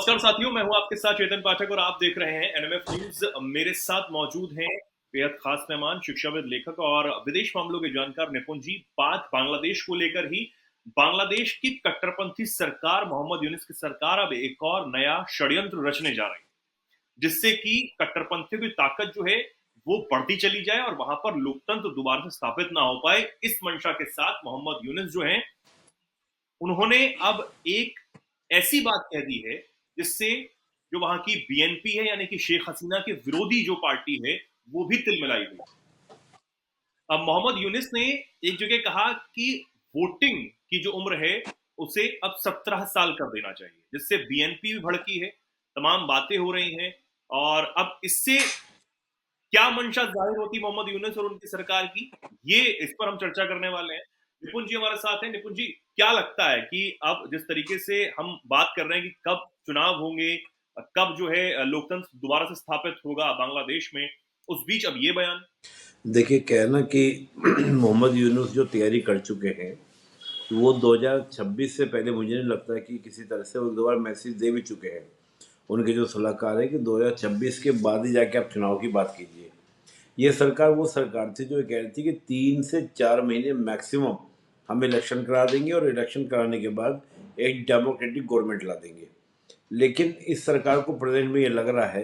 नमस्कार साथियों, मैं हूं आपके साथ चेतन पाठक और आप देख रहे हैं एनएमएफ न्यूज। मेरे साथ मौजूद हैं बेहद खास मेहमान, शिक्षाविद, लेखक और विदेश मामलों के जानकार निपुण जी। बात बांग्लादेश को लेकर ही। बांग्लादेश की कट्टरपंथी सरकार, मोहम्मद यूनिस की सरकार अब एक और नया षड्यंत्र रचने जा रही है, जिससे कि कट्टरपंथियों की ताकत जो है वो बढ़ती चली जाए और वहां पर लोकतंत्र दोबारा से स्थापित ना हो पाए। इस मंशा के साथ मोहम्मद यूनिस जो है, उन्होंने अब एक ऐसी बात कह दी है जिससे जो वहां की बीएनपी है, यानी कि शेख हसीना के विरोधी जो पार्टी है, वो भी तिलमिलाई हुई। अब मोहम्मद यूनिस ने एक जगह कहा कि वोटिंग की जो उम्र है उसे अब 17 साल कर देना चाहिए, जिससे बीएनपी भी भड़की है। तमाम बातें हो रही हैं और अब इससे क्या मंशा जाहिर होती मोहम्मद यूनुस और उनकी सरकार की, ये इस पर हम चर्चा करने वाले हैं। निपुण जी हमारे साथ हैं। निपुण जी, क्या लगता है कि अब जिस तरीके से हम बात कर रहे हैं कि कब चुनाव होंगे, कब जो है लोकतंत्र दोबारा से स्थापित होगा बांग्लादेश में, उस बीच अब ये बयान। देखिए, कहना कि मोहम्मद यूनुस जो तैयारी कर चुके हैं वो 2026 से पहले मुझे नहीं लगता है कि किसी तरह से वो दोबारा मैसेज दे भी चुके हैं। उनके जो सलाहकार है कि 2026 के बाद ही जाके आप चुनाव की बात कीजिए। ये सरकार वो सरकार थी जो ये कह रही थी कि 3 से 4 महीने मैक्सिमम हम इलेक्शन करा देंगे और इलेक्शन कराने के बाद एक डेमोक्रेटिक गवर्नमेंट ला देंगे। लेकिन इस सरकार को प्रेजेंट में ये लग रहा है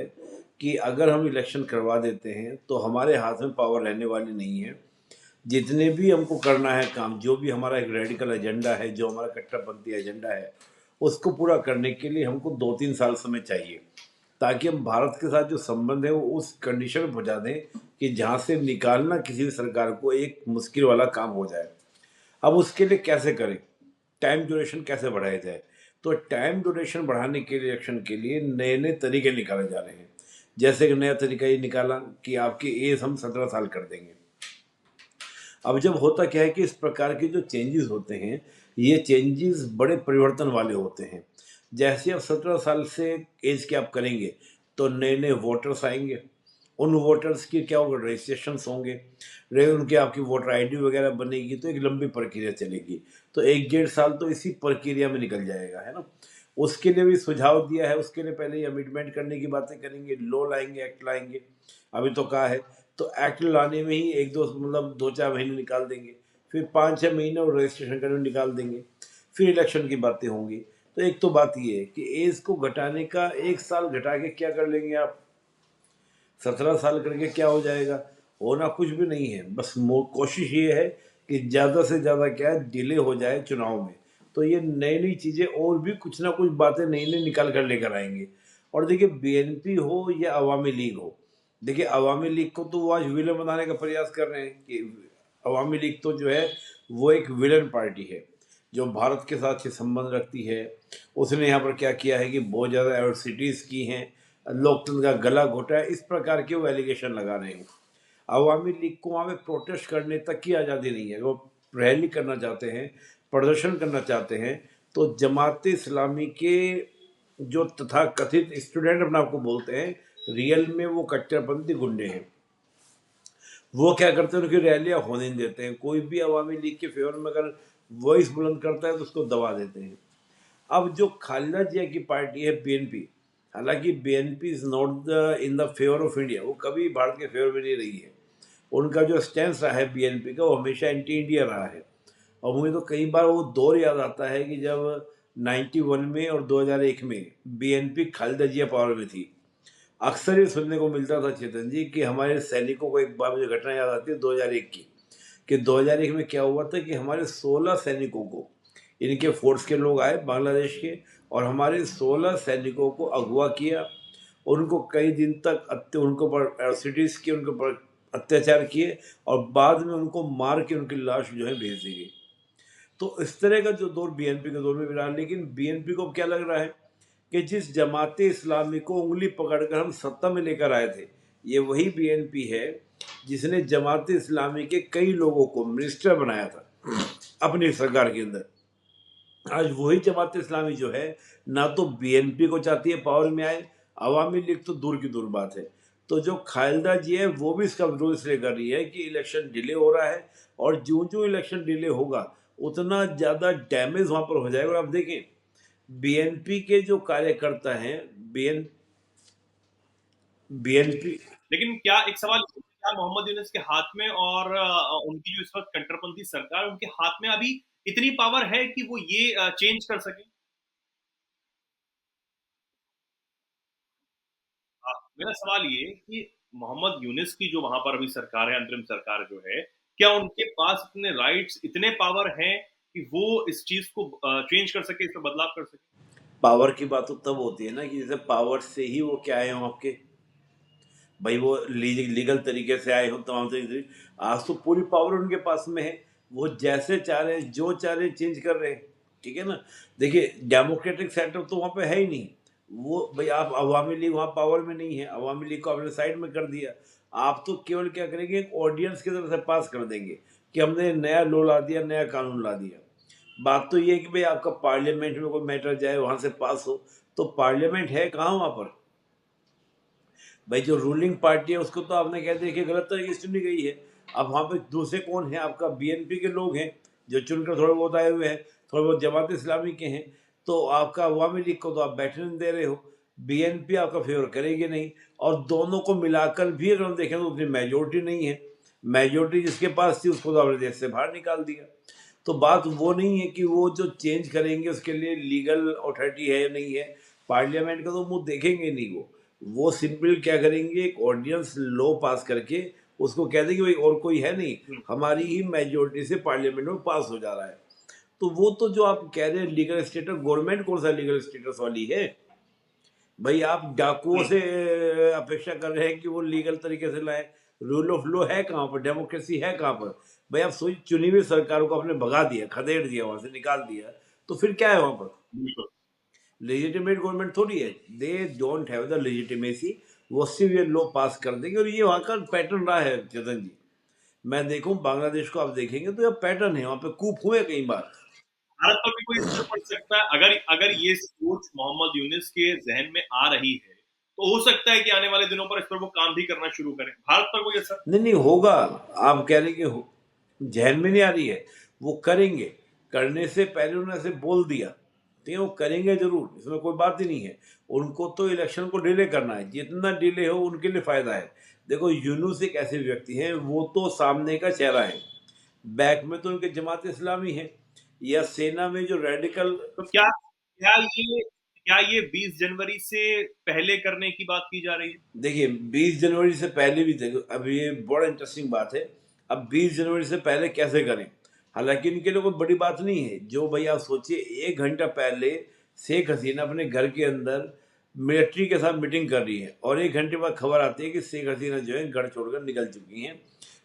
कि अगर हम इलेक्शन करवा देते हैं तो हमारे हाथ में पावर रहने वाली नहीं है। जितने भी हमको करना है काम, जो भी हमारा एक रेडिकल एजेंडा है, जो हमारा कट्टरपंथी एजेंडा है, उसको पूरा करने के लिए हमको 2-3 साल समय चाहिए, ताकि हम भारत के साथ जो संबंध है वो उस कंडीशन में पहुंचा दें कि जहां से निकालना किसी भी सरकार को एक मुश्किल वाला काम हो जाए। अब उसके लिए कैसे करें, टाइम ड्यूरेशन कैसे बढ़ाया जाए? तो टाइम ड्यूरेशन बढ़ाने के लिए, इलेक्शन के लिए नए नए तरीके निकाले जा रहे हैं। जैसे कि नया तरीका ये निकाला कि आपकी एज हम 17 साल कर देंगे। अब जब होता क्या है कि इस प्रकार के जो चेंजेस होते हैं, ये चेंजेस बड़े परिवर्तन वाले होते हैं। जैसे अब 17 साल से एज के आप करेंगे तो नए नए वोटर्स आएंगे। उन वोटर्स की क्या होगा, रजिस्ट्रेशन होंगे, रहे उनके आपकी वोटर आईडी वगैरह बनेगी, तो एक लंबी प्रक्रिया चलेगी। तो 1-1.5 साल तो इसी प्रक्रिया में निकल जाएगा, है ना। उसके लिए भी सुझाव दिया है, उसके लिए पहले अमेंडमेंट करने की बातें करेंगे, लॉ लाएंगे, एक्ट लाएंगे। अभी तो कहा है, तो एक्ट लाने में ही 1-2 मतलब 2-4 महीने निकाल देंगे, फिर 5-6 महीने और रजिस्ट्रेशन करने में निकाल देंगे, फिर इलेक्शन की बातें होंगी। तो एक तो बात ये है कि एज को घटाने का 1 साल घटा के क्या कर लेंगे आप, 17 साल करके क्या हो जाएगा? होना कुछ भी नहीं है। बस कोशिश ये है कि ज़्यादा से ज़्यादा क्या है, डिले हो जाए चुनाव में। तो ये नई नई चीज़ें और भी कुछ ना कुछ बातें नई नई निकाल कर लेकर आएंगे। और देखिए, बीएनपी हो या अवामी लीग हो, देखिए अवामी लीग को तो वो आज विलन बनाने का प्रयास कर रहे हैं कि अवामी लीग तो जो है वो एक विलन पार्टी है जो भारत के साथ अच्छे संबंध रखती है। उसने यहाँ पर क्या किया है कि बहुत ज़्यादा एट्रोसिटीज़ की हैं, लोकतंत्र का गला घोटा है, इस प्रकार के वो एलिगेशन लगा रहे हैं। अवामी लीग को वहाँ पे प्रोटेस्ट करने तक की आज़ादी नहीं है। वो रैली करना चाहते हैं, प्रदर्शन करना चाहते हैं, तो जमात इस्लामी के जो तथाकथित स्टूडेंट अपने आप को बोलते हैं, रियल में वो कट्टरपंथी गुंडे हैं। वो क्या करते हैं, उनकी रैलियाँ होने नहीं देते हैं। कोई भी अवामी लीग के फेवर में अगर वॉइस बुलंद करता है तो उसको दबा देते हैं। अब जो खालिदा जिया की पार्टी है बीएनपी, हालांकि BNP is not the in the favour of India, वो कभी भारत के फेवर में नहीं रही है। उनका जो स्टैंड रहा है बीएनपी का, वो हमेशा एंटी इंडिया रहा है। और मुझे तो कई बार वो दौर याद आता है कि जब 91 में और 2001 में बीएनपी खालिदा जिया पावर में थी। अक्सर ये सुनने को मिलता था चेतन जी कि हमारे सैनिकों को, एक बार मुझे घटना याद आती है 2001 की, कि 2001 में क्या हुआ था कि हमारे 16 सैनिकों को, इनके फोर्स के लोग आए बांग्लादेश के, और हमारे 16 सैनिकों को अगवा किया। उनको कई दिन तक उनको पर एट्रोसिटीज़ किए, उनके पर अत्याचार किए, और बाद में उनको मार के उनकी लाश जो है भेज दी गई। तो इस तरह का जो दौर बीएनपी के दौर में भी रहा। लेकिन बीएनपी को क्या लग रहा है कि जिस जमात इस्लामी को उंगली पकड़कर हम सत्ता में लेकर आए थे, ये वही बीएनपी है जिसने जमात इस्लामी के कई लोगों को मिनिस्टर बनाया था अपनी सरकार के अंदर। आज वही जमात इस्लामी जो है, ना तो बीएनपी को चाहती है पावर में आए, अवामी लीग तो दूर की दूर बात है। तो जो खालिदा जी है वो भी इसका विरोध इसलिए कर रही है कि इलेक्शन डिले हो रहा है, और जो जो इलेक्शन डिले होगा उतना ज़्यादा डैमेज वहाँ पर हो जाएगा। और आप देखें, बीएनपी के जो कार्यकर्ता हैं, बीएनपी, लेकिन क्या एक सवाल, क्या मोहम्मद यूनुस के हाथ में और उनकी जो इस वक्त कट्टरपंथी सरकार है, उनके हाथ में अभी इतनी पावर है कि वो ये चेंज कर सके? मेरा सवाल ये कि मोहम्मद यूनिस की जो वहां पर अभी सरकार है, अंतरिम सरकार जो है, क्या उनके पास इतने राइट्स, इतने पावर हैं कि वो इस चीज को चेंज कर सके, इसमें बदलाव कर सके? पावर की बात तो तब होती है ना कि जैसे पावर से ही वो क्या आए हो आपके, भाई वो लीगल तरीके से आए हो, तमाम तरीके से। आज तो पूरी पावर उनके पास में है, वो जैसे चाह रहे हैं, जो चाह रहे हैं, चेंज कर रहे हैं। ठीक है ना। देखिए, डेमोक्रेटिक सेटअप तो वहाँ पे है ही नहीं। वो भाई, आप अवामी लीग वहाँ पावर में नहीं है, अवामी लीग को आपने साइड में कर दिया। आप तो केवल क्या करेंगे, एक ऑडियंस की तरफ से पास कर देंगे कि हमने नया लॉ ला दिया, नया कानून ला दिया। बात तो ये है कि भाई आपका पार्लियामेंट में कोई मैटर जाए, वहाँ से पास हो, तो पार्लियामेंट है कहाँ वहाँ पर। भाई जो रूलिंग पार्टी है उसको तो आपने कह दिया कि गलत तरीके से चुनी गई है। अब वहाँ पे दूसरे कौन है, आपका बीएनपी के लोग हैं जो चुनकर थोड़े बहुत आए हुए हैं, थोड़े बहुत जमात इस्लामी के हैं। तो आपका अवामी लीग को तो आप बैठने नहीं दे रहे हो, बीएनपी आपका फेवर करेगी नहीं। और दोनों को मिलाकर भी अगर हम देखें तो उतनी मेजोरिटी नहीं है। मेजोरिटी जिसके पास थी उसको तो आपने देश से बाहर निकाल दिया। तो बात वो नहीं है कि वो जो चेंज करेंगे उसके लिए लीगल अथॉरिटी है या नहीं है। पार्लियामेंट का तो मुंह देखेंगे नहीं वो सिंपल क्या करेंगे, एक ऑर्डिनेंस लॉ पास करके उसको कह देंगे भाई और कोई है नहीं, हम्म, हमारी ही मेजोरिटी से पार्लियामेंट में पास हो जा रहा है। तो वो तो जो आप कह रहे हैं लीगल स्टेटस, गवर्नमेंट कौन सा लीगल स्टेटस वाली है। भाई आप डाकुओं हम्म, से अपेक्षा कर रहे हैं कि वो लीगल तरीके से लाए। रूल ऑफ लॉ है कहाँ पर, डेमोक्रेसी है कहाँ पर। भाई आप सोच, चुनी हुई सरकारों को आपने भगा दिया, खदेड़ दिया, वहां से निकाल दिया, तो फिर क्या है वहां पर। बिल्कुल। लेजिटिमेट गवर्नमेंट थोड़ी है, they don't have the legitimacy. वो सिर्फ ये लो पास कर देंगे, और ये वहाँ का पैटर्न रहा है चेतन जी। मैं देखूं बांग्लादेश को आप देखेंगे तो ये पैटर्न है, वहाँ पे कूप हुए कई बार। भारत पर भी कोई असर पड़ सकता है अगर अगर ये सोच मोहम्मद यूनिस के जहन में आ रही है, तो हो सकता है कि आने वाले दिनों पर इस पर वो काम भी करना शुरू करें। भारत पर कोई असर? नहीं नहीं होगा। आप कह रहे हैं कि जहन में नहीं आ रही है, वो करेंगे। करने से पहले उन्होंने ऐसे बोल दिया, ठीक है, वो करेंगे जरूर, इसमें कोई बात ही नहीं है। उनको तो इलेक्शन को डिले करना है, जितना डिले हो उनके लिए फायदा है। देखो, यूनुस एक ऐसे व्यक्ति हैं, वो तो सामने का चेहरा है, बैक में तो उनके जमात इस्लामी है, या सेना में जो रेडिकल। तो क्या क्या ये क्या ये 20 जनवरी से पहले करने की बात की जा रही है? देखिए, 20 जनवरी से पहले भी देखो, अब ये बड़ा इंटरेस्टिंग बात है। अब 20 जनवरी से पहले कैसे करें। हालांकि इनके लिए कोई बड़ी बात नहीं है, जो भाई आप सोचिए, 1 घंटा पहले शेख हसीना अपने घर के अंदर मिलिट्री के साथ मीटिंग कर रही है, और 1 घंटे बाद खबर आती है कि शेख हसीना जो है घर छोड़कर निकल चुकी हैं,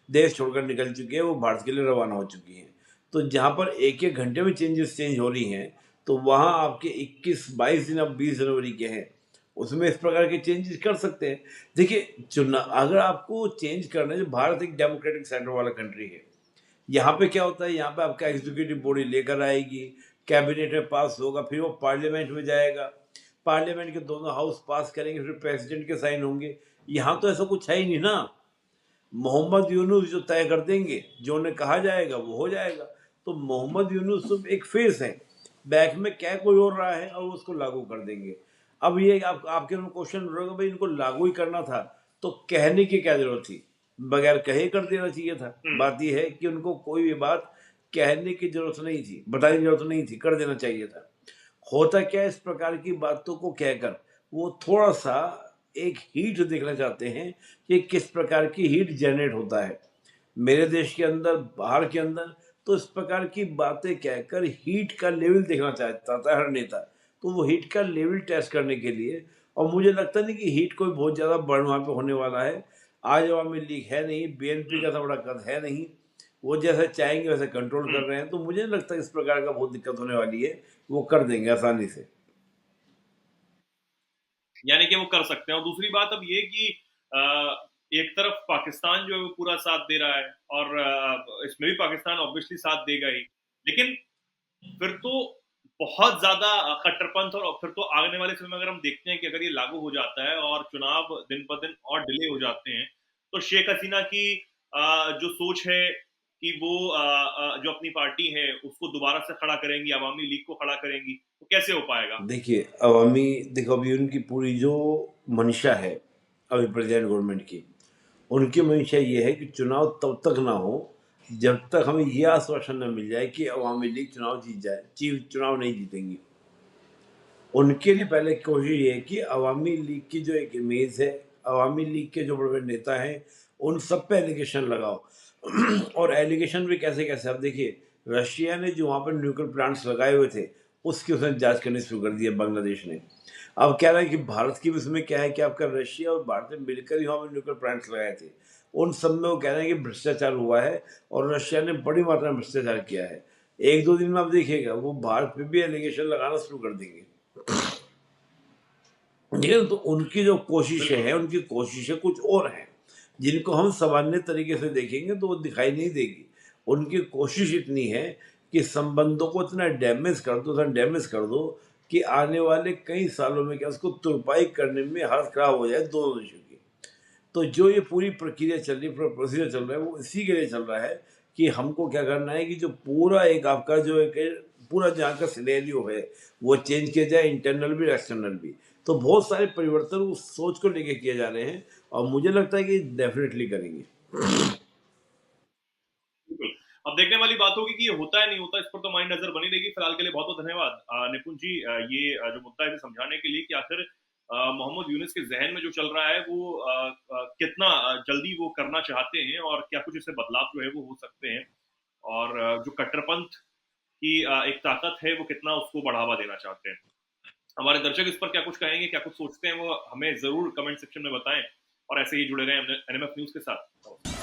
देश छोड़कर निकल चुकी है, वो भारत के लिए रवाना हो चुकी हैं। तो जहाँ पर एक एक घंटे में चेंज हो रही हैं, तो वहाँ आपके 21-22 दिन अब 20 जनवरी के हैं, उसमें इस प्रकार के चेंजेस कर सकते हैं। देखिए, चुनना अगर आपको चेंज करना है, जो भारत एक डेमोक्रेटिक सेंटर वाला कंट्री है, यहाँ पे क्या होता है, यहाँ पे आपका एग्जीक्यूटिव बॉडी लेकर आएगी, कैबिनेट में पास होगा, फिर वो पार्लियामेंट में जाएगा, पार्लियामेंट के दोनों हाउस पास करेंगे, फिर प्रेसिडेंट के साइन होंगे। यहाँ तो ऐसा कुछ है ही नहीं ना। मोहम्मद यूनुस जो तय कर देंगे, जो उन्हें कहा जाएगा वो हो जाएगा। तो मोहम्मद यूनुस सिर्फ एक फेस है, बैक में क्या कोई और रहा है, और वो उसको लागू कर देंगे। अब ये आपके क्वेश्चन रहेगा, भाई इनको लागू ही करना था तो कहने की क्या जरूरत थी, बगैर कहे कर देना चाहिए था। हम्म, बात यह है कि उनको कोई भी बात कहने की जरूरत नहीं थी, बताने की जरूरत नहीं थी, कर देना चाहिए था। होता क्या है, इस प्रकार की बातों को कहकर वो थोड़ा सा एक हीट देखना चाहते हैं कि किस प्रकार की हीट जनरेट होता है मेरे देश के अंदर, बाहर के अंदर। तो इस प्रकार की बातें कहकर हीट का लेवल देखना चाहता है हर नेता। तो वो हीट का लेवल टेस्ट करने के लिए, और मुझे लगता नहीं कि हीट कोई बहुत ज़्यादा बर्न वहाँ पे होने वाला है। आज अवामी लीग है नहीं, बीएनपी हम्म, का तो बड़ा कद है नहीं, वो जैसे चाहेंगे वैसे कंट्रोल कर हम्म। रहे हैं। तो मुझे नहीं लगता इस प्रकार का बहुत दिक्कत होने वाली है, वो कर देंगे आसानी से। यानी कि वो कर सकते हैं। और दूसरी बात अब ये कि अ, एक तरफ पाकिस्तान जो है वो पूरा साथ दे रहा है, और इसमें भी पाकिस्तान ऑब्वियसली साथ देगा ही, लेकिन फिर तो बहुत ज्यादा कट्टरपंथ, और फिर तो आने वाले समय में अगर हम देखते हैं कि अगर ये लागू हो जाता है और चुनाव दिन ब दिन और डिले हो जाते हैं, तो शेख हसीना की जो सोच है कि वो जो अपनी पार्टी है उसको दोबारा से खड़ा करेंगी, अवामी लीग को खड़ा करेंगी, तो कैसे हो पाएगा? देखिए, देखो अभी उनकी पूरी जो मंशा है, अभी प्रेज़ेंट गवर्नमेंट की, उनकी मंशा ये है कि चुनाव तब तक ना हो, जब तक हमें ये आश्वासन ना मिल जाए कि अवामी लीग चुनाव जीत जाए, चुनाव नहीं जीतेंगी। उनके लिए पहले कोशिश ये है कि अवामी लीग की जो एक इमेज है, अवामी लीग के जो बड़े-बड़े नेता हैं, उन सब पे एलिगेशन लगाओ। और एलिगेशन भी कैसे-कैसे, अब देखिए, रशिया ने जो वहाँ पर न्यूक्लियर प्लांट्स लगाए हुए थे, उसकी उसने जाँच करनी शुरू कर दी है बांग्लादेश ने। अब कह रहा है कि भारत की भी उसमें क्या है कि आपका रशिया और भारत ने मिलकर ही वहाँ पे न्यूक्लियर प्लांट्स लगाए थे। उन सब में वो कह रहे हैं कि भ्रष्टाचार हुआ है और रशिया ने बड़ी मात्रा में भ्रष्टाचार किया है। 1-2 दिन में आप देखिएगा, वो भारत पे भी एलिगेशन लगाना शुरू कर देंगे। ठीक है ना? तो उनकी जो कोशिशें बिल्कुल। हैं, उनकी कोशिशें कुछ और हैं, जिनको हम सामान्य तरीके से देखेंगे तो वो दिखाई नहीं देगी। उनकी कोशिश इतनी है कि संबंधों को इतना डैमेज कर दो कि आने वाले कई सालों में क्या उसको तुरपाई करने में हालत खराब हो जाए दोनों देशों की। तो जो ये पूरी प्रक्रिया चल रही है, पूरा प्रोसीजर चल रहा है, वो इसी के लिए चल रहा है कि हमको क्या करना है कि जो पूरा एक आपका जो एक पूरा जहाँ का सिनेरियो है, वो चेंज किया जाए, इंटरनल भी, एक्सटर्नल भी। तो बहुत सारे परिवर्तन उस सोच को लेके किए जा रहे हैं और मुझे लगता है कि डेफ़िनेटली करेंगे। बिल्कुल। अब देखने वाली बात होगी कि ये होता है नहीं होता, इस पर तो हमारी नज़र बनी रहेगी। फिलहाल के लिए बहुत-बहुत धन्यवाद निपुण जी, ये जो मुद्दा है इसे समझाने के लिए कि आखिर मोहम्मद यूनुस के ज़हन में जो चल रहा है वो कितना जल्दी वो करना चाहते हैं और क्या कुछ इससे बदलाव जो है वो हो सकते हैं। और जो कट्टरपंथ की एक ताकत है वो कितना उसको बढ़ावा देना चाहते हैं। हमारे दर्शक इस पर क्या कुछ कहेंगे, क्या कुछ सोचते हैं, वो हमें ज़रूर कमेंट सेक्शन में बताएँ और ऐसे ही जुड़े रहें एनएमएफ न्यूज़ के साथ।